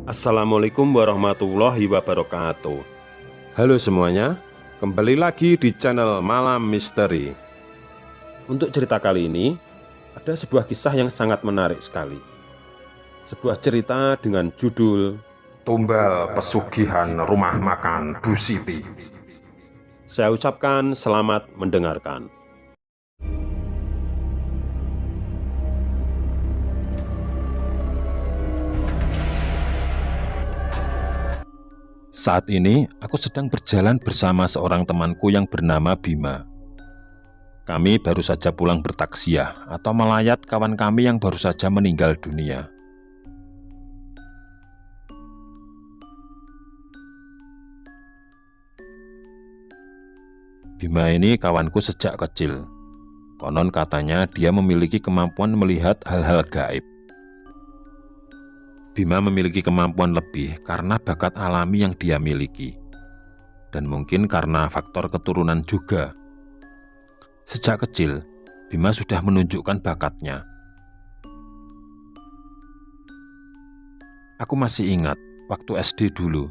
Assalamualaikum warahmatullahi wabarakatuh. Halo semuanya, kembali lagi di channel Malam Misteri. Untuk cerita kali ini, ada sebuah kisah yang sangat menarik sekali. Sebuah cerita dengan judul Tumbal Pesugihan Rumah Makan Bu Siti. Saya ucapkan selamat mendengarkan. Saat ini, aku sedang berjalan bersama seorang temanku yang bernama Bima. Kami baru saja pulang bertaksiah atau melayat kawan kami yang baru saja meninggal dunia. Bima ini kawanku sejak kecil. Konon katanya dia memiliki kemampuan melihat hal-hal gaib. Bima memiliki kemampuan lebih karena bakat alami yang dia miliki, dan mungkin karena faktor keturunan juga. Sejak kecil, Bima sudah menunjukkan bakatnya. Aku masih ingat, waktu SD dulu,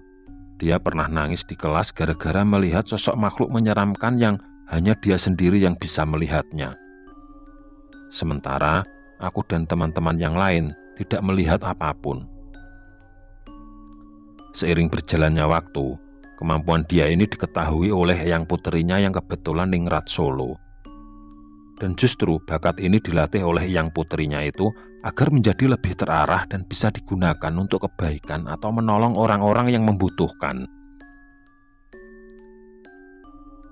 dia pernah nangis di kelas gara-gara melihat sosok makhluk menyeramkan yang hanya dia sendiri yang bisa melihatnya. Sementara, aku dan teman-teman yang lain tidak melihat apapun. Seiring berjalannya waktu, kemampuan dia ini diketahui oleh eyang puterinya yang kebetulan ningrat Solo. Dan justru bakat ini dilatih oleh eyang puterinya itu agar menjadi lebih terarah dan bisa digunakan untuk kebaikan atau menolong orang-orang yang membutuhkan.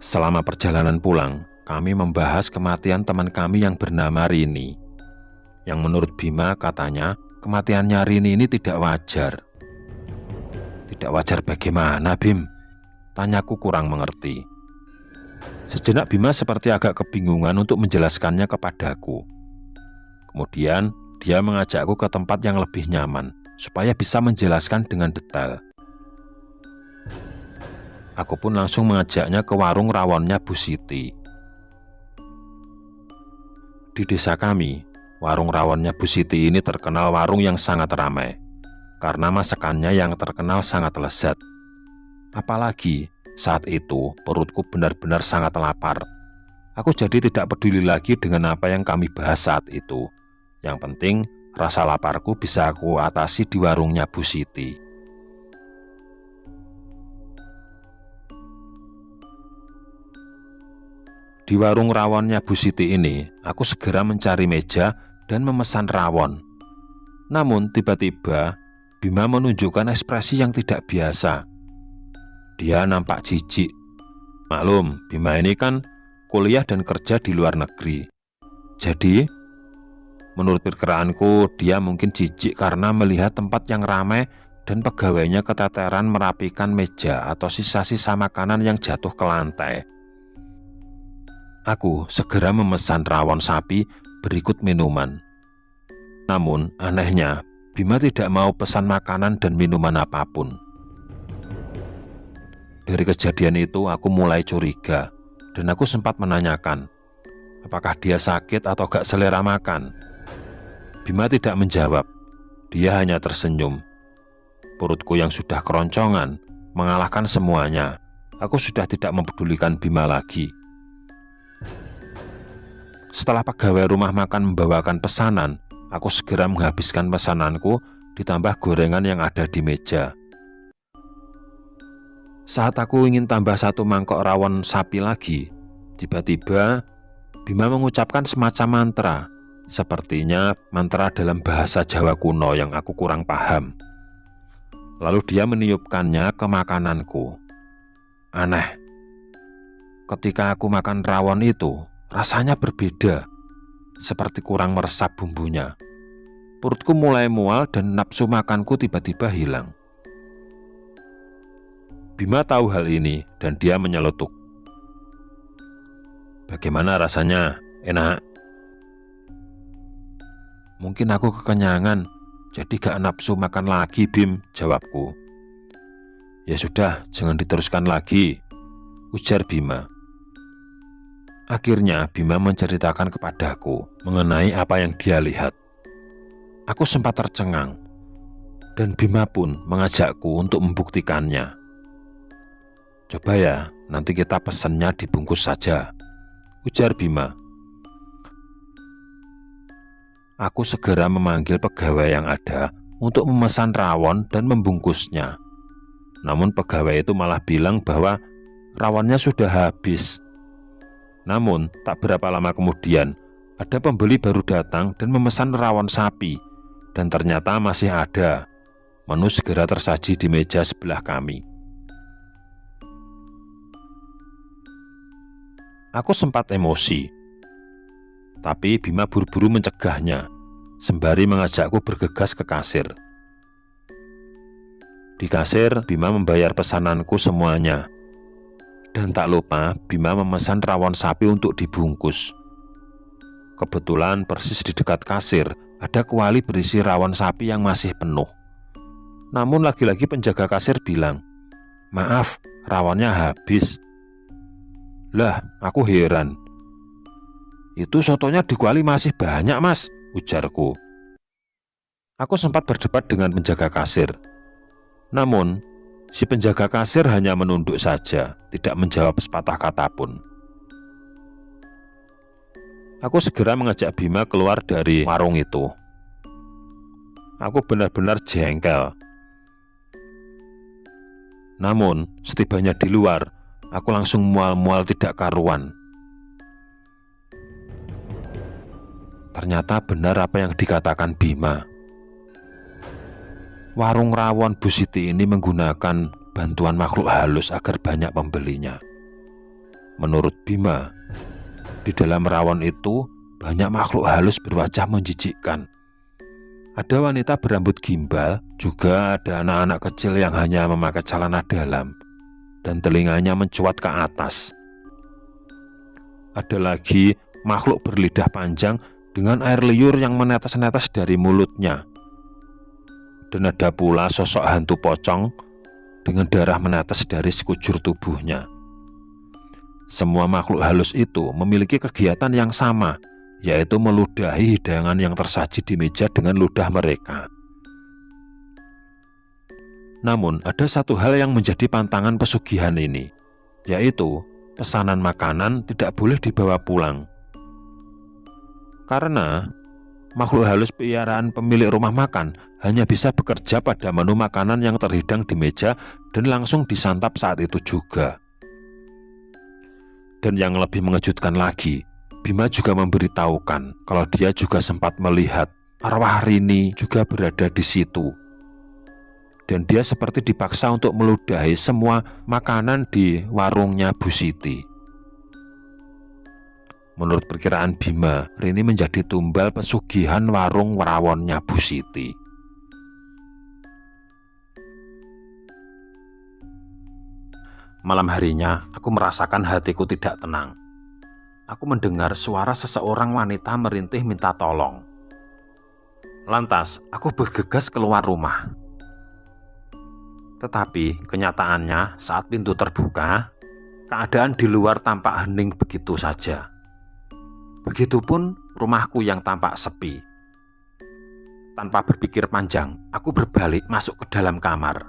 Selama perjalanan pulang, kami membahas kematian teman kami yang bernama Rini. Yang menurut Bima katanya, kematiannya Rini ini tidak wajar. Tidak wajar bagaimana, Bim? Tanyaku kurang mengerti. Sejenak Bima seperti agak kebingungan untuk menjelaskannya kepadaku. Kemudian dia mengajakku ke tempat yang lebih nyaman supaya bisa menjelaskan dengan detail. Aku pun langsung mengajaknya ke warung rawonnya Bu Siti. Di desa kami, warung rawonnya Bu Siti ini terkenal warung yang sangat ramai karena masakannya yang terkenal sangat lezat. Apalagi saat itu perutku benar-benar sangat lapar. Aku jadi tidak peduli lagi dengan apa yang kami bahas saat itu. Yang penting rasa laparku bisa aku atasi di warungnya Bu Siti. Di warung rawonnya Bu Siti ini, aku segera mencari meja dan memesan rawon. Namun tiba-tiba Bima menunjukkan ekspresi yang tidak biasa. Dia nampak jijik. Maklum, Bima ini kan kuliah dan kerja di luar negeri. Jadi, menurut perkiraanku, dia mungkin jijik karena melihat tempat yang ramai dan pegawainya keteteran merapikan meja atau sisa-sisa makanan yang jatuh ke lantai. Aku segera memesan rawon sapi berikut minuman. Namun, anehnya, Bima tidak mau pesan makanan dan minuman apapun. Dari kejadian itu aku mulai curiga dan aku sempat menanyakan, apakah dia sakit atau gak selera makan. Bima tidak menjawab, dia hanya tersenyum. Perutku yang sudah keroncongan mengalahkan semuanya. Aku sudah tidak mempedulikan Bima lagi. Setelah pegawai rumah makan membawakan pesanan, aku segera menghabiskan pesananku ditambah gorengan yang ada di meja. Saat aku ingin tambah satu mangkok rawon sapi lagi, tiba-tiba Bima mengucapkan semacam mantra. Sepertinya mantra dalam bahasa Jawa kuno yang aku kurang paham. Lalu dia meniupkannya ke makananku. Aneh. Ketika aku makan rawon itu, rasanya berbeda. Seperti kurang meresap bumbunya. Perutku mulai mual dan nafsu makanku tiba-tiba hilang. Bima tahu hal ini dan dia menyeletuk. Bagaimana rasanya? Enak? Mungkin aku kekenyangan, jadi gak nafsu makan lagi, Bim, jawabku. Ya sudah, jangan diteruskan lagi, ujar Bima. Akhirnya Bima menceritakan kepadaku mengenai apa yang dia lihat. Aku sempat tercengang. Dan Bima pun mengajakku untuk membuktikannya. "Coba ya, nanti kita pesannya dibungkus saja," ujar Bima. Aku segera memanggil pegawai yang ada untuk memesan rawon dan membungkusnya. Namun pegawai itu malah bilang bahwa rawonnya sudah habis. Namun tak berapa lama kemudian ada pembeli baru datang dan memesan rawon sapi, dan ternyata masih ada. Menu segera tersaji di meja sebelah kami. Aku sempat emosi, tapi Bima buru-buru mencegahnya, sembari mengajakku bergegas ke kasir. Di kasir, Bima membayar pesananku semuanya. Dan tak lupa, Bima memesan rawon sapi untuk dibungkus. Kebetulan persis di dekat kasir ada kuali berisi rawon sapi yang masih penuh. Namun lagi-lagi penjaga kasir bilang, "Maaf, rawonnya habis." Lah, aku heran. "Itu sotonya di kuali masih banyak, Mas," ujarku. Aku sempat berdebat dengan penjaga kasir. Namun, si penjaga kasir hanya menunduk saja, tidak menjawab sepatah kata pun. Aku segera mengajak Bima keluar dari warung itu. Aku benar-benar jengkel. Namun, setibanya di luar, aku langsung mual-mual tidak karuan. Ternyata benar apa yang dikatakan Bima. Warung rawon Bu Siti ini menggunakan bantuan makhluk halus agar banyak pembelinya. Menurut Bima, di dalam rawon itu banyak makhluk halus berwajah menjijikkan. Ada wanita berambut gimbal, juga ada anak-anak kecil yang hanya memakai celana dalam dan telinganya mencuat ke atas. Ada lagi makhluk berlidah panjang dengan air liur yang menetes-netes dari mulutnya. Dan ada pula sosok hantu pocong dengan darah menetes dari sekujur tubuhnya. Semua makhluk halus itu memiliki kegiatan yang sama, yaitu meludahi hidangan yang tersaji di meja dengan ludah mereka. Namun ada satu hal yang menjadi pantangan pesugihan ini, yaitu pesanan makanan tidak boleh dibawa pulang. Karena makhluk halus piaraan pemilik rumah makan hanya bisa bekerja pada menu makanan yang terhidang di meja dan langsung disantap saat itu juga. Dan yang lebih mengejutkan lagi, Bima juga memberitahukan kalau dia juga sempat melihat arwah Rini juga berada di situ. Dan dia seperti dipaksa untuk meludahi semua makanan di warungnya Bu Siti. Menurut perkiraan Bima, Rini menjadi tumbal pesugihan warung rawonnya Bu Siti. Malam harinya, aku merasakan hatiku tidak tenang. Aku mendengar suara seseorang wanita merintih minta tolong. Lantas, aku bergegas keluar rumah. Tetapi kenyataannya saat pintu terbuka, keadaan di luar tampak hening begitu saja. Begitupun rumahku yang tampak sepi. Tanpa berpikir panjang, aku berbalik masuk ke dalam kamar.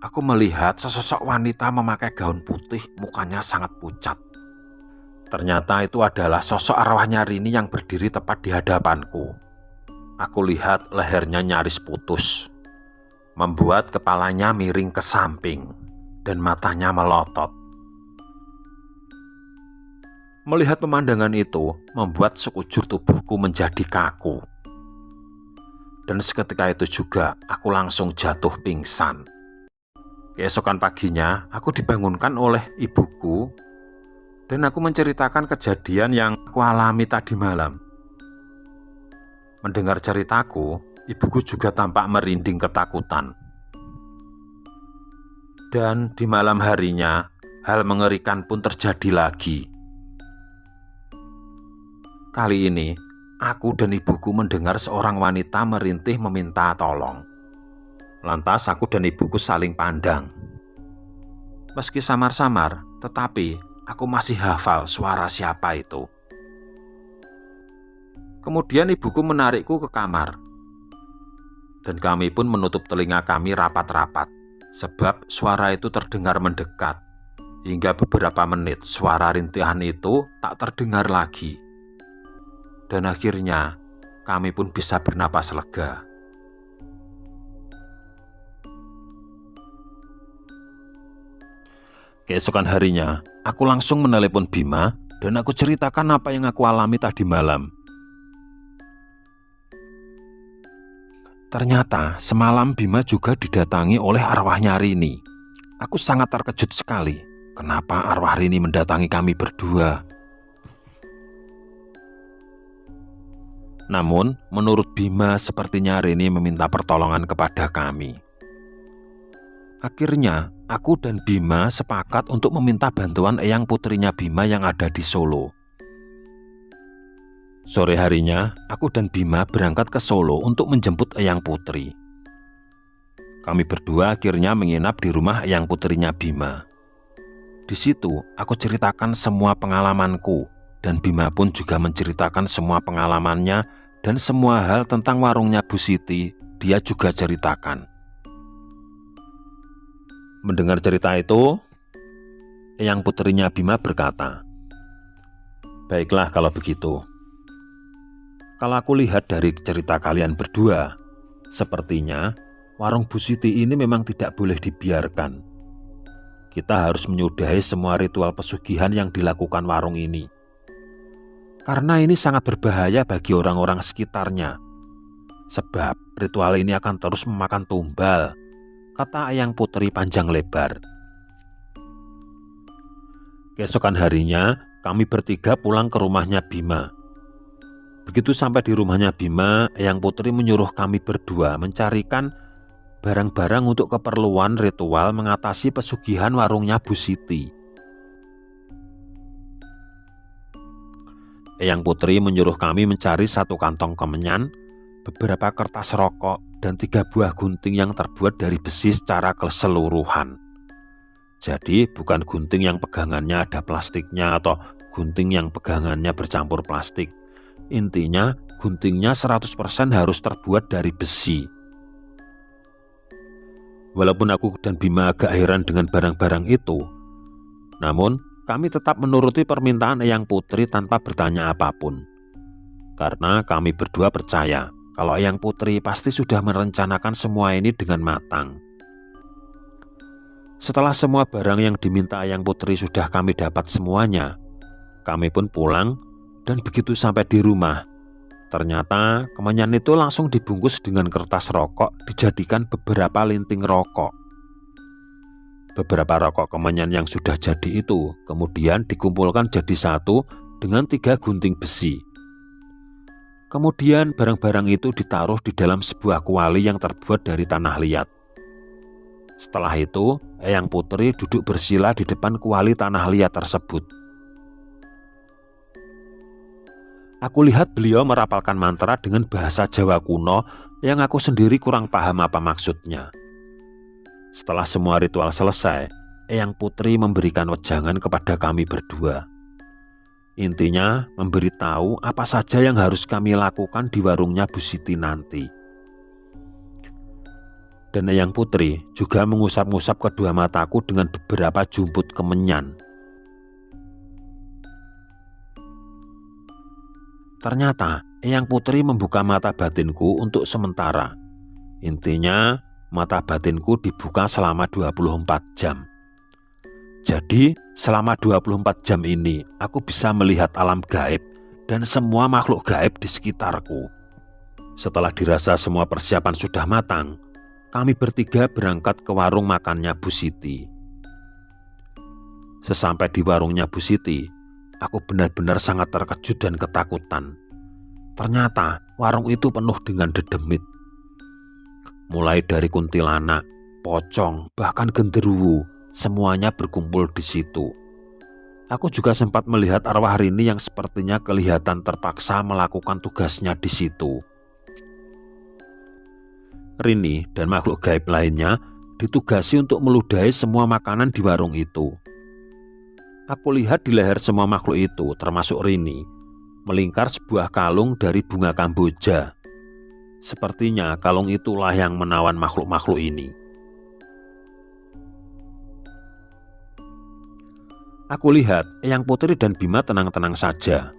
Aku melihat sesosok wanita memakai gaun putih, mukanya sangat pucat. Ternyata itu adalah sosok arwahnya Rini yang berdiri tepat di hadapanku. Aku lihat lehernya nyaris putus, membuat kepalanya miring ke samping dan matanya melotot. Melihat pemandangan itu membuat sekujur tubuhku menjadi kaku. Dan seketika itu juga aku langsung jatuh pingsan. Keesokan paginya aku dibangunkan oleh ibuku dan aku menceritakan kejadian yang aku alami tadi malam. Mendengar ceritaku, ibuku juga tampak merinding ketakutan. Dan di malam harinya, hal mengerikan pun terjadi lagi. Kali ini, aku dan ibuku mendengar seorang wanita merintih meminta tolong. Lantas aku dan ibuku saling pandang. Meski samar-samar, tetapi aku masih hafal suara siapa itu. Kemudian ibuku menarikku ke kamar. dan kami pun menutup telinga kami rapat-rapat, sebab suara itu terdengar mendekat. Hingga beberapa menit suara rintihan itu tak terdengar lagi. Dan akhirnya kami pun bisa bernapas lega. Keesokan harinya, aku langsung menelepon Bima dan aku ceritakan apa yang aku alami tadi malam. Ternyata semalam Bima juga didatangi oleh arwahnya Rini. Aku sangat terkejut sekali. Kenapa arwah Rini mendatangi kami berdua? Namun, menurut Bima sepertinya Rini meminta pertolongan kepada kami. Akhirnya, aku dan Bima sepakat untuk meminta bantuan eyang putrinya Bima yang ada di Solo. Sore harinya, aku dan Bima berangkat ke Solo untuk menjemput eyang putri. Kami berdua akhirnya menginap di rumah eyang putrinya Bima. Di situ, aku ceritakan semua pengalamanku, dan Bima pun juga menceritakan semua pengalamannya dan semua hal tentang warungnya Bu Siti, dia juga ceritakan. Mendengar cerita itu, eyang putrinya Bima berkata, "Baiklah kalau begitu. Kalau aku lihat dari cerita kalian berdua, sepertinya warung Bu Siti ini memang tidak boleh dibiarkan. Kita harus menyudahi semua ritual pesugihan yang dilakukan warung ini. Karena ini sangat berbahaya bagi orang-orang sekitarnya. Sebab ritual ini akan terus memakan tumbal," kata eyang putri panjang lebar. Keesokan harinya, kami bertiga pulang ke rumahnya Bima. Begitu sampai di rumahnya Bima, eyang putri menyuruh kami berdua mencarikan barang-barang untuk keperluan ritual mengatasi pesugihan warungnya Bu Siti. Eyang putri menyuruh kami mencari 1 kantong kemenyan, beberapa kertas rokok, dan 3 buah gunting yang terbuat dari besi secara keseluruhan. Jadi bukan gunting yang pegangannya ada plastiknya atau gunting yang pegangannya bercampur plastik. Intinya guntingnya 100% harus terbuat dari besi. Walaupun aku dan Bima agak heran dengan barang-barang itu, namun kami tetap menuruti permintaan eyang putri tanpa bertanya apapun. Karena kami berdua percaya kalau eyang putri pasti sudah merencanakan semua ini dengan matang. Setelah semua barang yang diminta eyang putri sudah kami dapat semuanya, kami pun pulang, dan begitu sampai di rumah, ternyata kemenyan itu langsung dibungkus dengan kertas rokok, dijadikan beberapa linting rokok. Beberapa rokok kemenyan yang sudah jadi itu kemudian dikumpulkan jadi satu dengan 3 gunting besi. Kemudian barang-barang itu ditaruh di dalam sebuah kuali yang terbuat dari tanah liat. Setelah itu, eyang putri duduk bersila di depan kuali tanah liat tersebut. Aku lihat beliau merapalkan mantra dengan bahasa Jawa kuno yang aku sendiri kurang paham apa maksudnya. Setelah semua ritual selesai, eyang putri memberikan wejangan kepada kami berdua. Intinya memberitahu apa saja yang harus kami lakukan di warungnya Bu Siti nanti. Dan eyang putri juga mengusap-ngusap kedua mataku dengan beberapa jumput kemenyan. Ternyata eyang putri membuka mata batinku untuk sementara. Intinya mata batinku dibuka selama 24 jam. Jadi selama 24 jam ini aku bisa melihat alam gaib dan semua makhluk gaib di sekitarku. Setelah dirasa semua persiapan sudah matang, kami bertiga berangkat ke warung makannya Bu Siti. Sesampai di warungnya Bu Siti, aku benar-benar sangat terkejut dan ketakutan. Ternyata warung itu penuh dengan dedemit. Mulai dari kuntilanak, pocong, bahkan genderuwo, semuanya berkumpul di situ. Aku juga sempat melihat arwah Rini yang sepertinya kelihatan terpaksa melakukan tugasnya di situ. Rini dan makhluk gaib lainnya ditugasi untuk meludahi semua makanan di warung itu. Aku lihat di leher semua makhluk itu, termasuk Rini, melingkar sebuah kalung dari bunga kamboja. Sepertinya kalung itulah yang menawan makhluk-makhluk ini. Aku lihat Eyang Putri dan Bima tenang-tenang saja.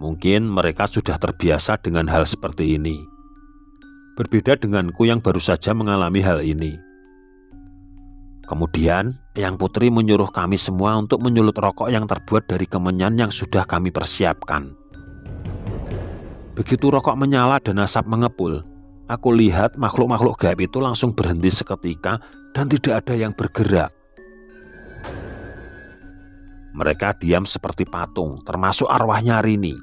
Mungkin mereka sudah terbiasa dengan hal seperti ini. Berbeda denganku yang baru saja mengalami hal ini. Kemudian Eyang Putri menyuruh kami semua untuk menyulut rokok yang terbuat dari kemenyan yang sudah kami persiapkan. Begitu rokok menyala dan asap mengepul, aku lihat makhluk-makhluk gaib itu langsung berhenti seketika dan tidak ada yang bergerak. Mereka diam seperti patung, termasuk arwahnya Rini.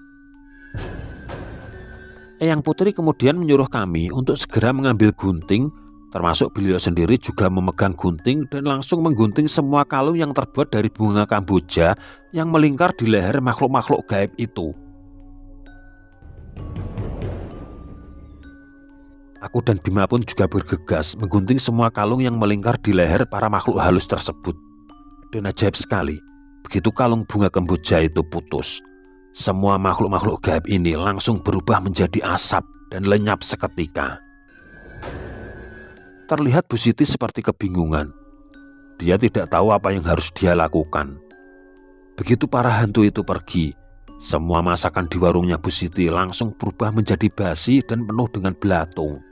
Eyang Putri kemudian menyuruh kami untuk segera mengambil gunting, termasuk beliau sendiri juga memegang gunting dan langsung menggunting semua kalung yang terbuat dari bunga kamboja yang melingkar di leher makhluk-makhluk gaib itu. Aku dan Bima pun juga bergegas menggunting semua kalung yang melingkar di leher para makhluk halus tersebut. Dan ajaib sekali, begitu kalung bunga kamboja itu putus, semua makhluk-makhluk gaib ini langsung berubah menjadi asap dan lenyap seketika. Terlihat Bu Siti seperti kebingungan. Dia tidak tahu apa yang harus dia lakukan. Begitu para hantu itu pergi, semua masakan di warungnya Bu Siti langsung berubah menjadi basi dan penuh dengan belatung.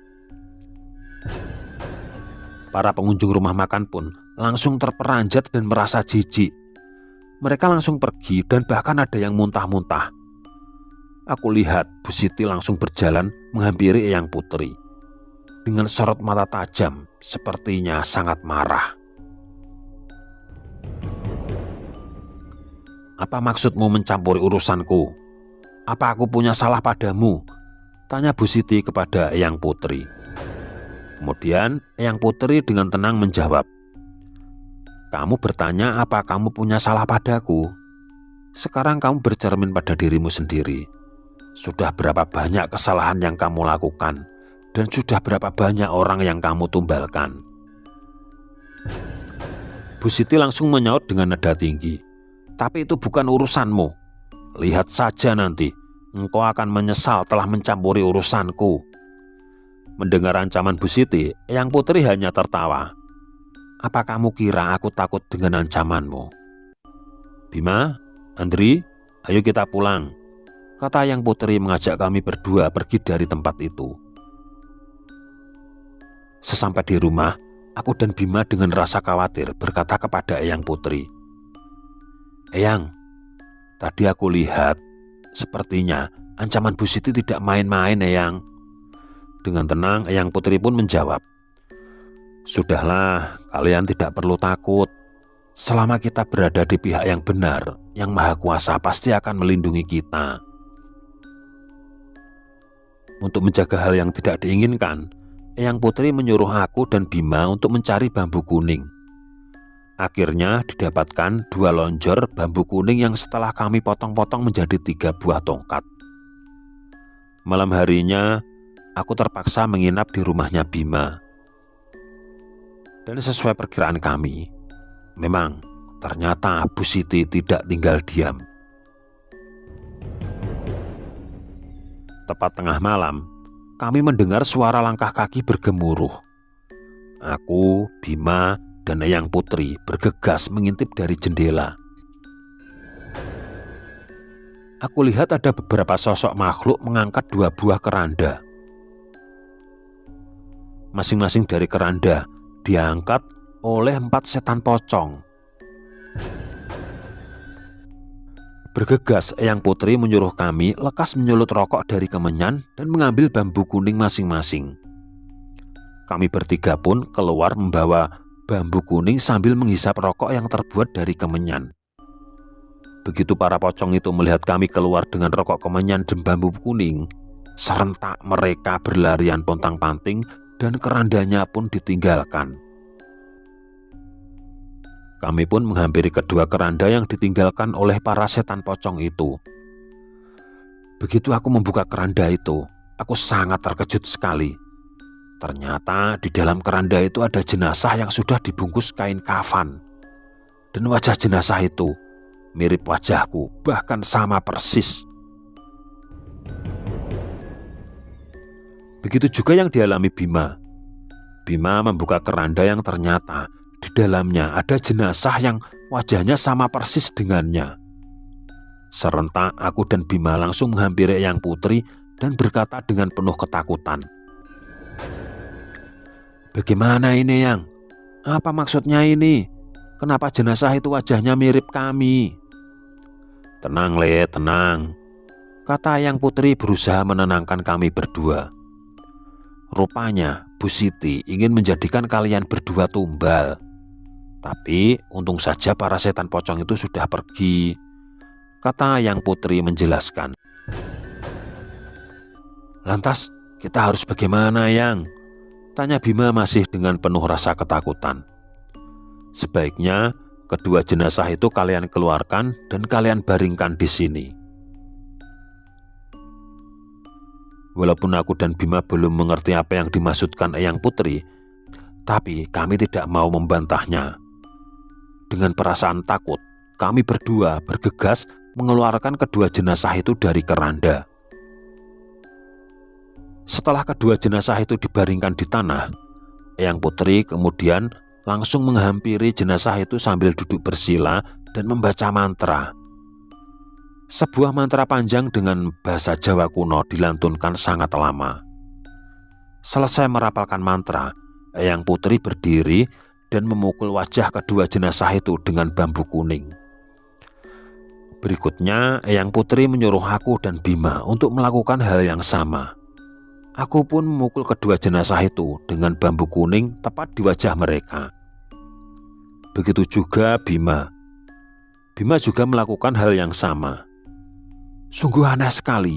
Para pengunjung rumah makan pun langsung terperanjat dan merasa jijik. Mereka langsung pergi dan bahkan ada yang muntah-muntah. Aku lihat Bu Siti langsung berjalan menghampiri Eyang Putri. Dengan sorot mata tajam, sepertinya sangat marah. "Apa maksudmu mencampuri urusanku? Apa aku punya salah padamu?" tanya Bu Siti kepada Eyang Putri. Kemudian Eyang Putri dengan tenang menjawab, "Kamu bertanya apa kamu punya salah padaku? Sekarang kamu bercermin pada dirimu sendiri. Sudah berapa banyak kesalahan yang kamu lakukan, dan sudah berapa banyak orang yang kamu tumbalkan?" Bu Siti langsung menyaut dengan nada tinggi, "Tapi itu bukan urusanmu. Lihat saja nanti, engkau akan menyesal telah mencampuri urusanku." Mendengar ancaman Bu Siti, Eyang Putri hanya tertawa. "Apa kamu kira aku takut dengan ancamanmu?" "Bima, Andri, ayo kita pulang," kata Eyang Putri mengajak kami berdua pergi dari tempat itu. Sesampai di rumah, aku dan Bima dengan rasa khawatir berkata kepada Eyang Putri, "Eyang, tadi aku lihat, sepertinya ancaman Bu Siti tidak main-main, Eyang." Dengan tenang, Eyang Putri pun menjawab, "Sudahlah, kalian tidak perlu takut. Selama kita berada di pihak yang benar, Yang Maha Kuasa pasti akan melindungi kita." Untuk menjaga hal yang tidak diinginkan, Eyang Putri menyuruh aku dan Bima untuk mencari bambu kuning. Akhirnya didapatkan 2 lonjor bambu kuning yang setelah kami potong-potong menjadi 3 buah tongkat. Malam harinya, aku terpaksa menginap di rumahnya Bima. Dan sesuai perkiraan kami, memang ternyata Bu Siti tidak tinggal diam. Tepat tengah malam, kami mendengar suara langkah kaki bergemuruh. Aku, Bima, dan Eyang Putri bergegas mengintip dari jendela. Aku lihat ada beberapa sosok makhluk mengangkat 2 buah keranda. Masing-masing dari keranda diangkat oleh 4 setan pocong. Bergegas, Eyang Putri menyuruh kami lekas menyulut rokok dari kemenyan dan mengambil bambu kuning masing-masing. Kami bertiga pun keluar membawa bambu kuning sambil menghisap rokok yang terbuat dari kemenyan. Begitu para pocong itu melihat kami keluar dengan rokok kemenyan dan bambu kuning, serentak mereka berlarian pontang-panting dan kerandanya pun ditinggalkan. Kami pun menghampiri kedua keranda yang ditinggalkan oleh para setan pocong itu. Begitu aku membuka keranda itu, aku sangat terkejut sekali. Ternyata di dalam keranda itu ada jenazah yang sudah dibungkus kain kafan. Dan wajah jenazah itu mirip wajahku, bahkan sama persis. Begitu juga yang dialami Bima. Bima membuka keranda yang ternyata di dalamnya ada jenazah yang wajahnya sama persis dengannya. Serentak aku dan Bima langsung menghampiri Eyang Putri dan berkata dengan penuh ketakutan, "Bagaimana ini, Yang? Apa maksudnya ini? Kenapa jenazah itu wajahnya mirip kami?" "Tenang, Le, tenang," kata Eyang Putri berusaha menenangkan kami berdua. "Rupanya Bu Siti ingin menjadikan kalian berdua tumbal. Tapi untung saja para setan pocong itu sudah pergi," kata Eyang Putri menjelaskan. "Lantas kita harus bagaimana, Yang?" tanya Bima masih dengan penuh rasa ketakutan. "Sebaiknya kedua jenazah itu kalian keluarkan dan kalian baringkan di sini." Walaupun aku dan Bima belum mengerti apa yang dimaksudkan Eyang Putri, tapi kami tidak mau membantahnya. Dengan perasaan takut, kami berdua bergegas mengeluarkan kedua jenazah itu dari keranda. Setelah kedua jenazah itu dibaringkan di tanah, Eyang Putri kemudian langsung menghampiri jenazah itu sambil duduk bersila dan membaca mantra. Sebuah mantra panjang dengan bahasa Jawa kuno dilantunkan sangat lama. Selesai merapalkan mantra, Eyang Putri berdiri dan memukul wajah kedua jenazah itu dengan bambu kuning. Berikutnya, Eyang Putri menyuruh aku dan Bima untuk melakukan hal yang sama. Aku pun memukul kedua jenazah itu dengan bambu kuning tepat di wajah mereka. Begitu juga Bima. Bima juga melakukan hal yang sama. Sungguh aneh sekali.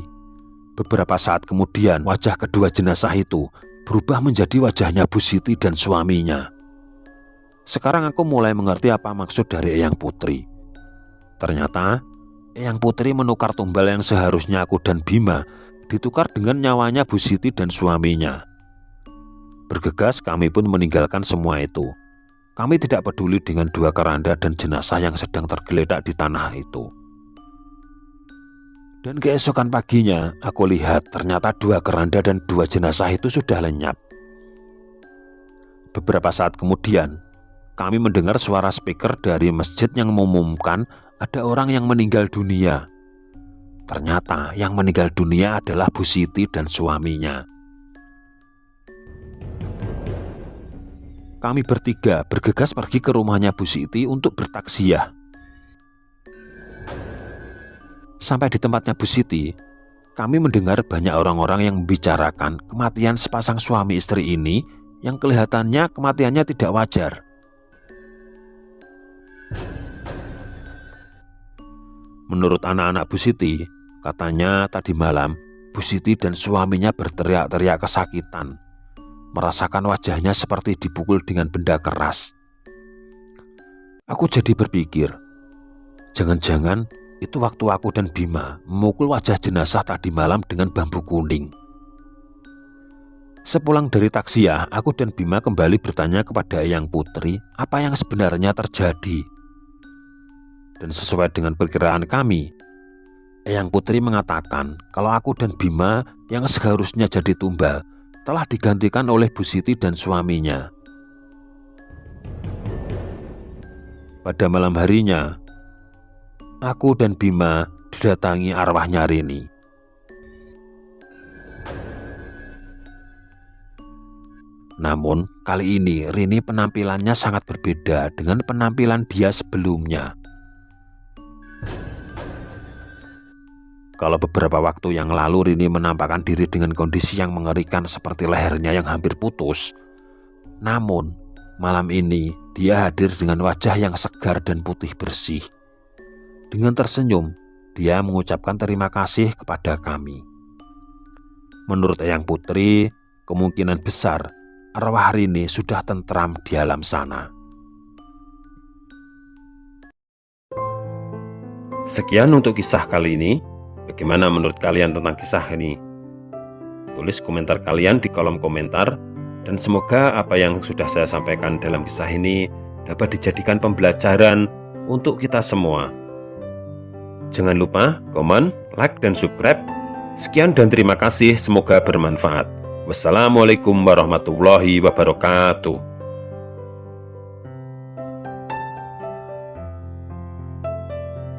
Beberapa saat kemudian wajah kedua jenazah itu berubah menjadi wajahnya Bu Siti dan suaminya. Sekarang aku mulai mengerti apa maksud dari Eyang Putri. Ternyata Eyang Putri menukar tumbal yang seharusnya aku dan Bima ditukar dengan nyawanya Bu Siti dan suaminya. Bergegas kami pun meninggalkan semua itu. Kami tidak peduli dengan dua keranda dan jenazah yang sedang tergeletak di tanah itu. Dan keesokan paginya aku lihat ternyata dua keranda dan dua jenazah itu sudah lenyap. Beberapa saat kemudian kami mendengar suara speaker dari masjid yang mengumumkan ada orang yang meninggal dunia. Ternyata yang meninggal dunia adalah Bu Siti dan suaminya. Kami bertiga bergegas pergi ke rumahnya Bu Siti untuk bertaksiah. Sampai di tempatnya Bu Siti, kami mendengar banyak orang-orang yang membicarakan kematian sepasang suami istri ini yang kelihatannya kematiannya tidak wajar. Menurut anak-anak Bu Siti, katanya tadi malam Bu Siti dan suaminya berteriak-teriak kesakitan, merasakan wajahnya seperti dipukul dengan benda keras. Aku jadi berpikir, jangan-jangan itu waktu aku dan Bima memukul wajah jenazah tadi malam dengan bambu kuning. Sepulang dari taksiah, aku dan Bima kembali bertanya kepada Eyang Putri apa yang sebenarnya terjadi. Dan sesuai dengan perkiraan kami, Eyang Putri mengatakan kalau aku dan Bima yang seharusnya jadi tumbal telah digantikan oleh Bu Siti dan suaminya. Pada malam harinya, aku dan Bima didatangi arwahnya Rini. Namun kali ini Rini penampilannya sangat berbeda dengan penampilan dia sebelumnya. Kalau beberapa waktu yang lalu Rini menampakkan diri dengan kondisi yang mengerikan seperti lehernya yang hampir putus, namun malam ini dia hadir dengan wajah yang segar dan putih bersih. Dengan tersenyum, dia mengucapkan terima kasih kepada kami. Menurut Eyang Putri, kemungkinan besar arwah Rini sudah tentram di alam sana. Sekian untuk kisah kali ini. Bagaimana menurut kalian tentang kisah ini? Tulis komentar kalian di kolom komentar. Dan semoga apa yang sudah saya sampaikan dalam kisah ini dapat dijadikan pembelajaran untuk kita semua. Jangan lupa komen, like, dan subscribe. Sekian dan terima kasih, semoga bermanfaat. Wassalamualaikum warahmatullahi wabarakatuh.